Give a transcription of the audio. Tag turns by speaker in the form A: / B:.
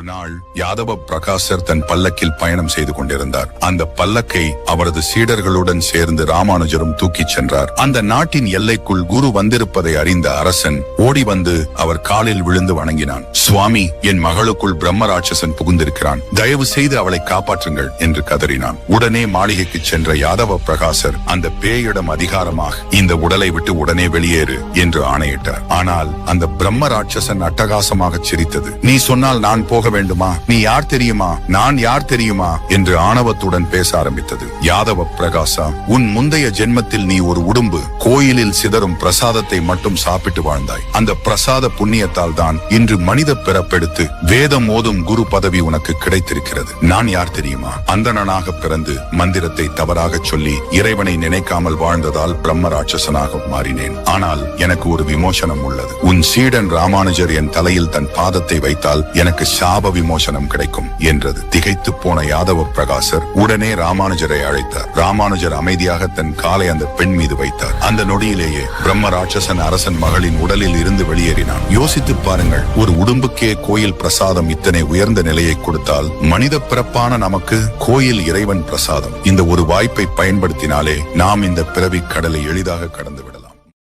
A: நாள் யாதவ பிரகாசர் தன் பல்லக்கில் பயணம் செய்து கொண்டிருந்தார். அந்த பல்லக்கை அவரது சீடர்களுடன் சேர்ந்து ராமானுஜரும் தூக்கிச் சென்றார். அந்த நாட்டின் எல்லைக்குள் குரு வந்திருப்பதை அறிந்த அரசன் ஓடி வந்து அவர் காலில் விழுந்து வணங்கினான். சுவாமி, என் மகளுக்குள் பிரம்ம ராட்சசன் புகுந்திருக்கிறான், தயவு செய்து அவளை காப்பாற்றுங்கள் என்று கதறினான். உடனே மாளிகைக்கு சென்ற யாதவ பிரகாசர் அந்த பேயிடம் அதிகாரமாக இந்த உடலை விட்டு உடனே வெளியேறு என்று ஆணையிட்டார். ஆனால் அந்த பிரம்ம ராட்சசன் அட்டகாசமாக சிரித்தது. நீ சொன்னால் நான் போக வேண்டுமா? நீ யார் தெரியுமா? நான் யார் தெரியுமா என்று ஆணவத்துடன் பேச ஆரம்பித்தது. யாதவ பிரகாசா, உன் முந்தைய ஜென்மத்தில் நீ ஒரு உடும்பு கோயிலில் சிதறும் பிரசாதத்தை மட்டும் சாப்பிட்டு வாழ்ந்தாய். அந்த பிரசாத புண்ணியத்தால் தான் இன்று மனித பிறப்பெடுத்து வேதம் ஓதும் குரு பதவி உனக்கு கிடைத்திருக்கிறது. நான் யார் தெரியுமா? அந்தணனாக பிறந்து மந்திரத்தை தவறாக சொல்லி இறைவனை நினைக்காமல் வாழ்ந்ததால் பிரம்ம ராட்சசனாக மாறினேன். ஆனால் எனக்கு ஒரு விமோசனம் உள்ளது. உன் சீடன் ராமானுஜர் என் தலையில் தன் பாதத்தை வைத்தால் எனக்கு சாப விமோசனம் கிடைக்கும் என்றது. திகைத்து போன யாதவ பிரகாசர் உடனே ராமானுஜரை அழைத்தார். ராமானுஜர் அமைதியாக தன் காலை அந்த பெண் மீது வைத்தார். அந்த நொடியிலேயே பிரம்ம ராட்சசன் அரசன் மகளின் உடலில் இருந்து வெளியேறினான். யோசித்து பாருங்கள், ஒரு உடும்புக்கே கோயில் பிரசாதம் இத்தனை உயர்ந்த நிலையை கொடுத்தால் மனித பிறப்பான நமக்கு கோயில் இறைவன் பிரசாதம். இந்த ஒரு வாய்ப்பை பயன்படுத்தினாலே நாம் இந்த பிறவி கடலை எளிதாக கடந்துவிடும்.